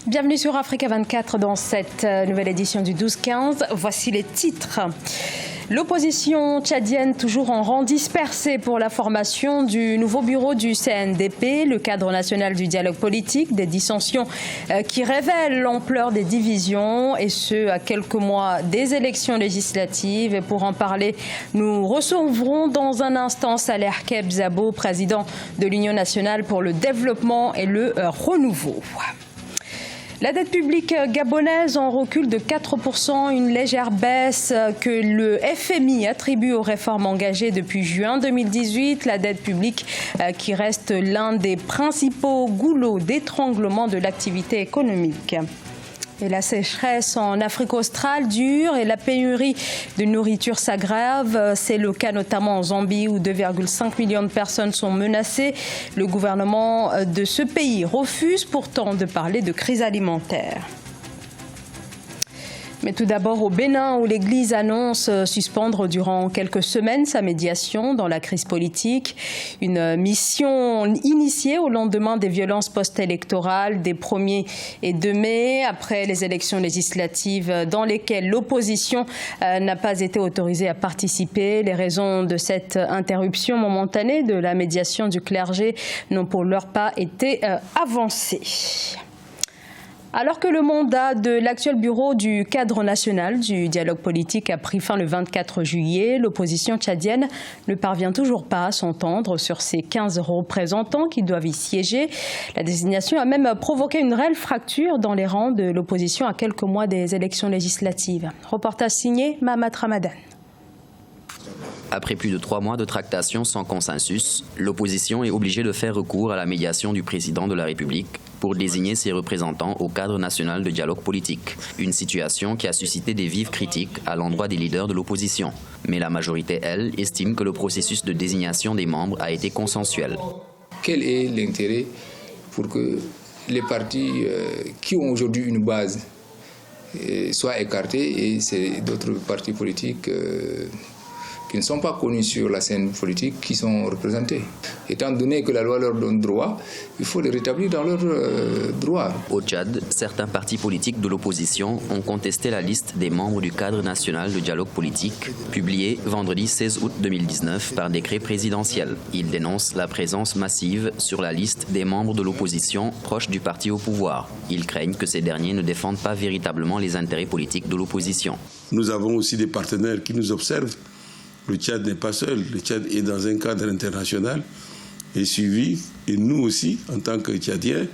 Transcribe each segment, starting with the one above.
Bienvenue sur Africa 24 dans cette nouvelle édition du 12-15. Voici les titres. L'opposition tchadienne toujours en rang dispersé pour la formation du nouveau bureau du CNDP, le cadre national du dialogue politique, des dissensions qui révèlent l'ampleur des divisions et ce à quelques mois des élections législatives. Et pour en parler, nous recevrons dans un instant Saleh Kebzabo, président de l'Union nationale pour le développement et le renouveau. La dette publique gabonaise en recul de 4%, une légère baisse que le FMI attribue aux réformes engagées depuis juin 2018. La dette publique qui reste l'un des principaux goulots d'étranglement de l'activité économique. Et la sécheresse en Afrique australe dure et la pénurie de nourriture s'aggrave. C'est le cas notamment en Zambie où 2,5 millions de personnes sont menacées. Le gouvernement de ce pays refuse pourtant de parler de crise alimentaire. Mais tout d'abord au Bénin, où l'Église annonce suspendre durant quelques semaines sa médiation dans la crise politique. Une mission initiée au lendemain des violences post-électorales des 1er et 2 mai, après les élections législatives dans lesquelles l'opposition n'a pas été autorisée à participer. Les raisons de cette interruption momentanée de la médiation du clergé n'ont pour l'heure pas été avancées. Alors que le mandat de l'actuel bureau du cadre national du dialogue politique a pris fin le 24 juillet, l'opposition tchadienne ne parvient toujours pas à s'entendre sur ces 15 représentants qui doivent y siéger. La désignation a même provoqué une réelle fracture dans les rangs de l'opposition à quelques mois des élections législatives. Reportage signé Mahamat Ramadan. Après plus de 3 mois de tractations sans consensus, l'opposition est obligée de faire recours à la médiation du président de la République pour désigner ses représentants au cadre national de dialogue politique. Une situation qui a suscité des vives critiques à l'endroit des leaders de l'opposition. Mais la majorité, elle, estime que le processus de désignation des membres a été consensuel. Quel est l'intérêt pour que les partis qui ont aujourd'hui une base soient écartés et c'est d'autres partis politiques qui ne sont pas connus sur la scène politique qui sont représentés. Étant donné que la loi leur donne droit, il faut les rétablir dans leurs droits. Au Tchad, certains partis politiques de l'opposition ont contesté la liste des membres du cadre national de dialogue politique, publiée vendredi 16 août 2019 par décret présidentiel. Ils dénoncent la présence massive sur la liste des membres de l'opposition proches du parti au pouvoir. Ils craignent que ces derniers ne défendent pas véritablement les intérêts politiques de l'opposition. Nous avons aussi des partenaires qui nous observent. Le Tchad n'est pas seul, le Tchad est dans un cadre international et suivi. Et nous aussi, en tant que Tchadiens,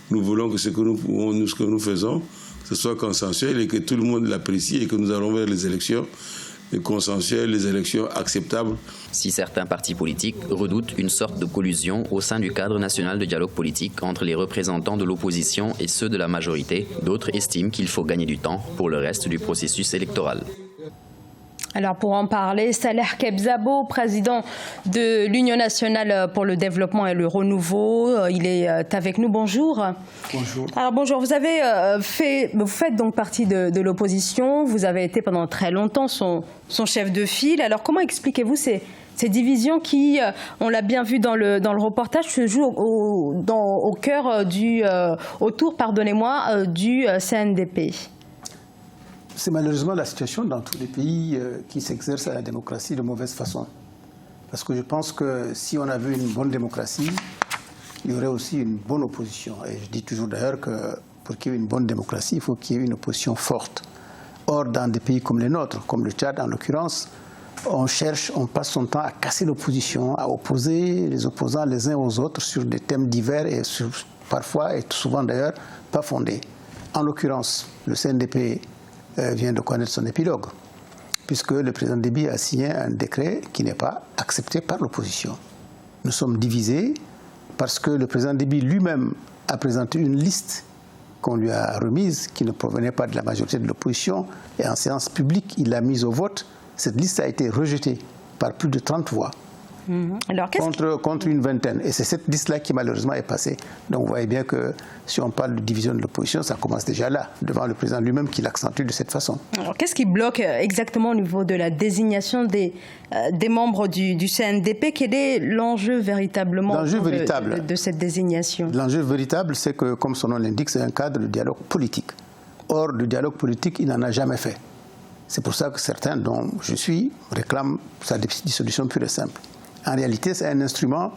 nous voulons que ce que nous faisons, ce soit consensuel et que tout le monde l'apprécie et que nous allons vers les élections consensuelles, les élections acceptables. Si certains partis politiques redoutent une sorte de collusion au sein du cadre national de dialogue politique entre les représentants de l'opposition et ceux de la majorité, d'autres estiment qu'il faut gagner du temps pour le reste du processus électoral. Alors pour en parler, Saleh Kebzabo, président de l'Union nationale pour le développement et le renouveau, il est avec nous. Bonjour. Bonjour. Alors bonjour, vous faites donc partie de l'opposition, vous avez été pendant très longtemps son chef de file. Alors comment expliquez-vous ces divisions qui, on l'a bien vu dans le reportage, se jouent au cœur autour du CNDP? C'est malheureusement la situation dans tous les pays qui s'exercent à la démocratie de mauvaise façon. Parce que je pense que si on avait une bonne démocratie, il y aurait aussi une bonne opposition. Et je dis toujours d'ailleurs que pour qu'il y ait une bonne démocratie, il faut qu'il y ait une opposition forte. Or, dans des pays comme les nôtres, comme le Tchad en l'occurrence, on passe son temps à casser l'opposition, à opposer les opposants les uns aux autres sur des thèmes divers et parfois, et souvent d'ailleurs, pas fondés. En l'occurrence, le CNDP vient de connaître son épilogue, puisque le président Déby a signé un décret qui n'est pas accepté par l'opposition. Nous sommes divisés parce que le président Déby lui-même a présenté une liste qu'on lui a remise, qui ne provenait pas de la majorité de l'opposition, et en séance publique, il l'a mise au vote. Cette liste a été rejetée par plus de 30 voix. Alors, contre une vingtaine. Et c'est cette liste-là qui malheureusement est passée. Donc vous voyez bien que si on parle de division de l'opposition, ça commence déjà là, devant le président lui-même qui l'accentue de cette façon. Alors qu'est-ce qui bloque exactement au niveau de la désignation des membres du CNDP? Quel est l'enjeu véritablement de cette désignation? L'enjeu véritable, c'est que, comme son nom l'indique, c'est un cadre de dialogue politique. Or, le dialogue politique, il n'en a jamais fait. C'est pour ça que certains, dont je suis, réclament sa dissolution pure et simple. En réalité, c'est un instrument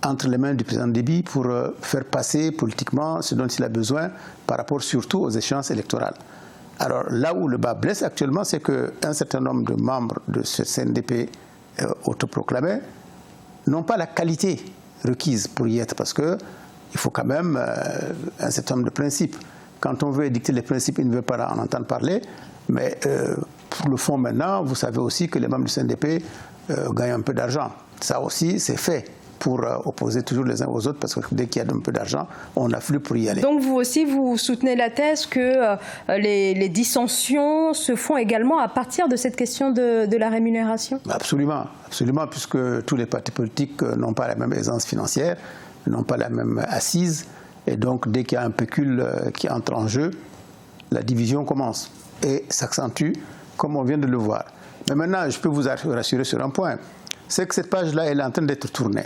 entre les mains du président Déby pour faire passer politiquement ce dont il a besoin par rapport surtout aux échéances électorales. Alors là où le bas blesse actuellement, c'est qu'un certain nombre de membres de ce CNDP autoproclamé n'ont pas la qualité requise pour y être, parce qu'il faut quand même un certain nombre de principes. Quand on veut édicter les principes, il ne veut pas en entendre parler, mais pour le fond maintenant, vous savez aussi que les membres du CNDP gagnent un peu d'argent. Ça aussi, c'est fait pour opposer toujours les uns aux autres, parce que dès qu'il y a un peu d'argent, on afflue pour y aller. Donc vous aussi, vous soutenez la thèse que les dissensions se font également à partir de cette question de la rémunération? Absolument, absolument, puisque tous les partis politiques n'ont pas la même aisance financière, n'ont pas la même assise, et donc dès qu'il y a un pécule qui entre en jeu, la division commence et s'accentue, comme on vient de le voir. Mais maintenant, je peux vous rassurer sur un point, c'est que cette page-là, elle est en train d'être tournée.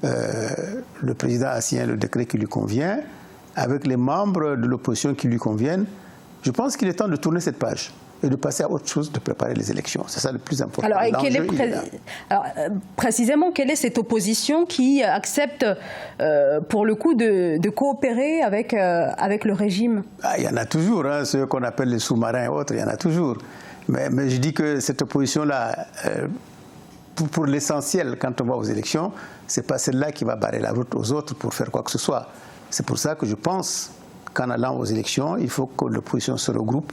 Le président a signé le décret qui lui convient, avec les membres de l'opposition qui lui conviennent. Je pense qu'il est temps de tourner cette page et de passer à autre chose, de préparer les élections. C'est ça le plus important. Alors, précisément, quelle est cette opposition qui accepte, pour le coup, de coopérer avec le régime? Il y en a toujours, hein, ceux qu'on appelle les sous-marins et autres, il y en a toujours. Mais je dis que cette opposition-là, pour l'essentiel, quand on va aux élections, ce n'est pas celle-là qui va barrer la route aux autres pour faire quoi que ce soit. C'est pour ça que je pense qu'en allant aux élections, il faut que l'opposition se regroupe.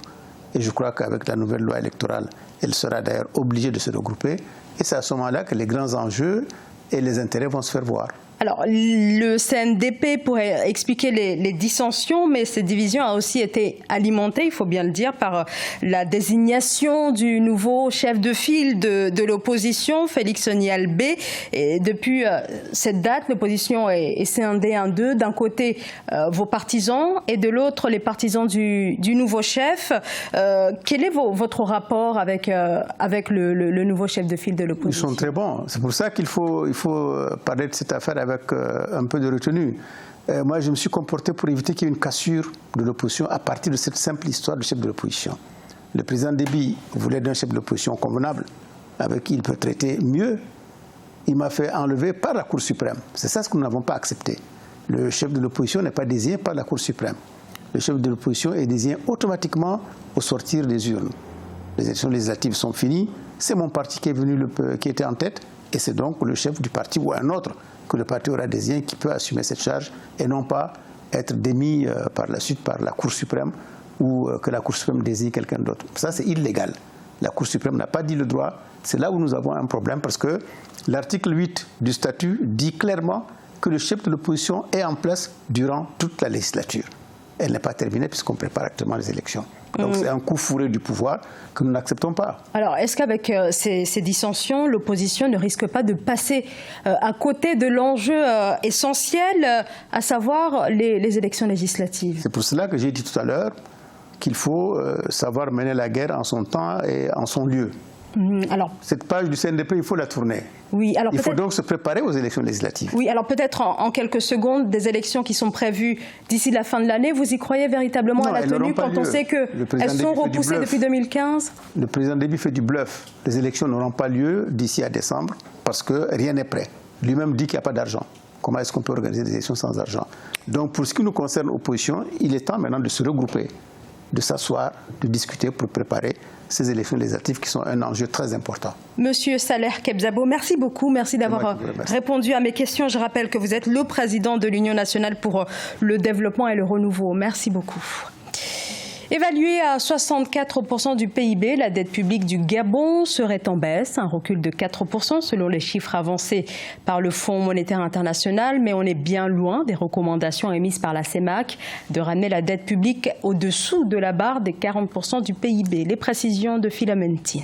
Et je crois qu'avec la nouvelle loi électorale, elle sera d'ailleurs obligée de se regrouper. Et c'est à ce moment-là que les grands enjeux et les intérêts vont se faire voir. Alors, le CNDP pourrait expliquer les dissensions, mais cette division a aussi été alimentée, il faut bien le dire, par la désignation du nouveau chef de file de l'opposition, Félix Nialbé. Et depuis cette date, l'opposition est scindée en deux. D'un côté, vos partisans, et de l'autre, les partisans du nouveau chef. Quel est votre rapport avec le nouveau chef de file de l'opposition? Ils sont très bons. C'est pour ça qu'il faut parler de cette affaire avec un peu de retenue. Moi, je me suis comporté pour éviter qu'il y ait une cassure de l'opposition à partir de cette simple histoire de chef de l'opposition. Le président Déby voulait d'un chef de l'opposition convenable, avec qui il peut traiter mieux. Il m'a fait enlever par la Cour suprême. C'est ça ce que nous n'avons pas accepté. Le chef de l'opposition n'est pas désigné par la Cour suprême. Le chef de l'opposition est désigné automatiquement au sortir des urnes. Les élections législatives sont finies. C'est mon parti qui était en tête, et c'est donc le chef du parti ou un autre que le parti aura désigné qui peut assumer cette charge et non pas être démis par la suite par la Cour suprême ou que la Cour suprême désigne quelqu'un d'autre. Ça, c'est illégal. La Cour suprême n'a pas dit le droit. C'est là où nous avons un problème parce que l'article 8 du statut dit clairement que le chef de l'opposition est en place durant toute la législature. Elle n'est pas terminée puisqu'on prépare actuellement les élections. Donc c'est un coup fourré du pouvoir que nous n'acceptons pas. Alors est-ce qu'avec ces dissensions, l'opposition ne risque pas de passer à côté de l'enjeu essentiel, à savoir les élections législatives? C'est pour cela que j'ai dit tout à l'heure qu'il faut savoir mener la guerre en son temps et en son lieu. Alors, cette page du CNDP, il faut la tourner. Oui, alors il faut donc se préparer aux élections législatives. Oui, alors peut-être en quelques secondes, des élections qui sont prévues d'ici la fin de l'année, vous y croyez véritablement à la tenue quand on sait qu'elles sont repoussées depuis 2015? Le président Déby fait du bluff. Les élections n'auront pas lieu d'ici à décembre parce que rien n'est prêt. Lui-même dit qu'il n'y a pas d'argent. Comment est-ce qu'on peut organiser des élections sans argent? Donc pour ce qui nous concerne, l'opposition, il est temps maintenant de se regrouper, de s'asseoir, de discuter pour préparer ces élections législatives qui sont un enjeu très important. Monsieur Saleh Kebzabo, merci beaucoup. Merci d'avoir répondu à mes questions. Je rappelle que vous êtes le président de l'Union nationale pour le développement et le renouveau. Merci beaucoup. Évaluée à 64% du PIB, la dette publique du Gabon serait en baisse, un recul de 4% selon les chiffres avancés par le Fonds monétaire international, mais on est bien loin des recommandations émises par la CEMAC de ramener la dette publique au-dessous de la barre des 40% du PIB. Les précisions de Philomentine.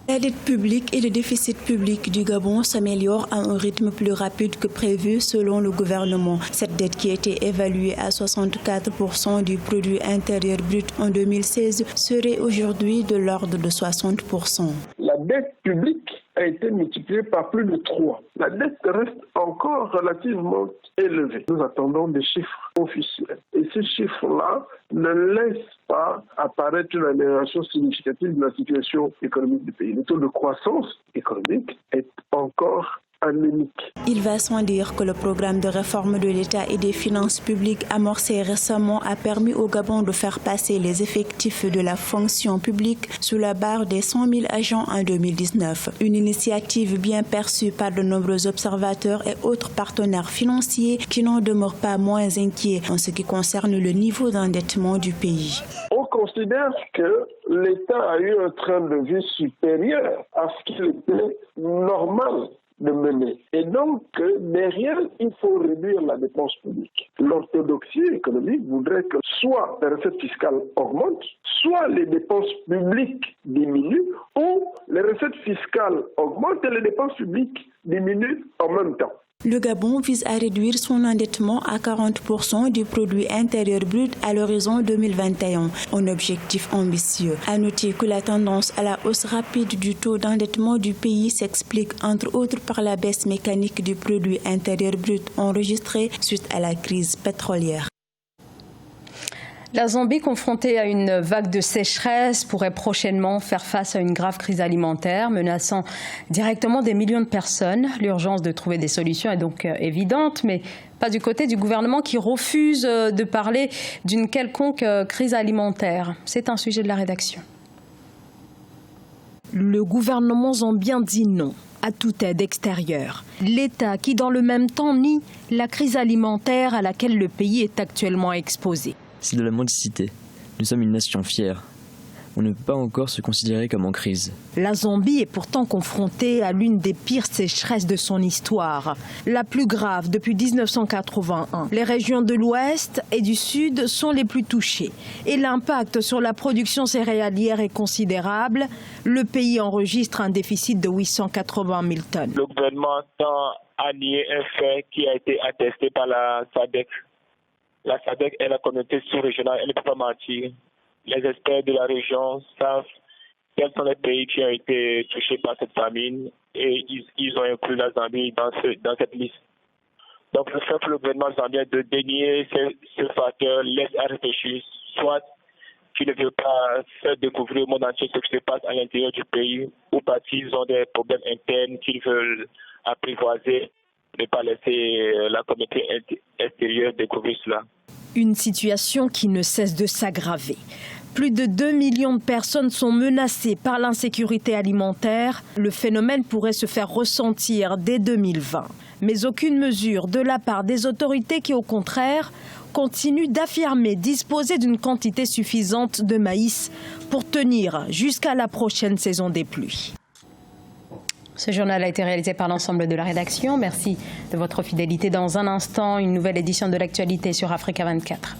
La dette publique et le déficit public du Gabon s'améliorent à un rythme plus rapide que prévu selon le gouvernement. Cette dette qui était évaluée à 64% du produit intérieur brut en 2016 serait aujourd'hui de l'ordre de 60%. La dette publique a été multipliée par plus de 3. La dette reste encore relativement élevée. Nous attendons des chiffres officiels. Et ces chiffres-là ne laissent pas apparaître une amélioration significative de la situation économique du pays. Le taux de croissance économique est encore anémique. Il va sans dire que le programme de réforme de l'État et des finances publiques amorcé récemment a permis au Gabon de faire passer les effectifs de la fonction publique sous la barre des 100 000 agents en 2019. Une initiative bien perçue par de nombreux observateurs et autres partenaires financiers qui n'en demeurent pas moins inquiets en ce qui concerne le niveau d'endettement du pays. On considère que l'État a eu un train de vie supérieur à ce qu'il était normal de mener. Et donc, derrière, il faut réduire la dépense publique. L'orthodoxie économique voudrait que soit les recettes fiscales augmentent, soit les dépenses publiques diminuent, ou les recettes fiscales augmentent et les dépenses publiques diminuent en même temps. Le Gabon vise à réduire son endettement à 40% du produit intérieur brut à l'horizon 2021, un objectif ambitieux. À noter que la tendance à la hausse rapide du taux d'endettement du pays s'explique entre autres par la baisse mécanique du produit intérieur brut enregistrée suite à la crise pétrolière. La Zambie, confrontée à une vague de sécheresse, pourrait prochainement faire face à une grave crise alimentaire menaçant directement des millions de personnes. L'urgence de trouver des solutions est donc évidente, mais pas du côté du gouvernement qui refuse de parler d'une quelconque crise alimentaire. C'est un sujet de la rédaction. Le gouvernement zambien dit non à toute aide extérieure. L'État qui, dans le même temps, nie la crise alimentaire à laquelle le pays est actuellement exposé. C'est de la mendicité. Nous sommes une nation fière. On ne peut pas encore se considérer comme en crise. La Zambie est pourtant confrontée à l'une des pires sécheresses de son histoire, la plus grave depuis 1981. Les régions de l'Ouest et du Sud sont les plus touchées et l'impact sur la production céréalière est considérable. Le pays enregistre un déficit de 880 000 tonnes. Le gouvernement tend à nier un fait qui a été attesté par la SADC. La SADC est la communauté sous-régionale, elle ne peut pas mentir. Les experts de la région savent quels sont les pays qui ont été touchés par cette famine et ils ont inclus la Zambie dans cette liste. Donc le fait que le gouvernement zambien de dénier ce facteur laisse à réfléchir, soit qui ne veut pas faire découvrir au monde entier ce qui se passe à l'intérieur du pays, ou parce qu'ils ont des problèmes internes qu'ils veulent apprivoiser, ne pas laisser la communauté extérieure découvrir cela. Une situation qui ne cesse de s'aggraver. Plus de 2 millions de personnes sont menacées par l'insécurité alimentaire. Le phénomène pourrait se faire ressentir dès 2020. Mais aucune mesure de la part des autorités qui, au contraire, continuent d'affirmer disposer d'une quantité suffisante de maïs pour tenir jusqu'à la prochaine saison des pluies. Ce journal a été réalisé par l'ensemble de la rédaction. Merci de votre fidélité. Dans un instant, une nouvelle édition de l'actualité sur Africa 24.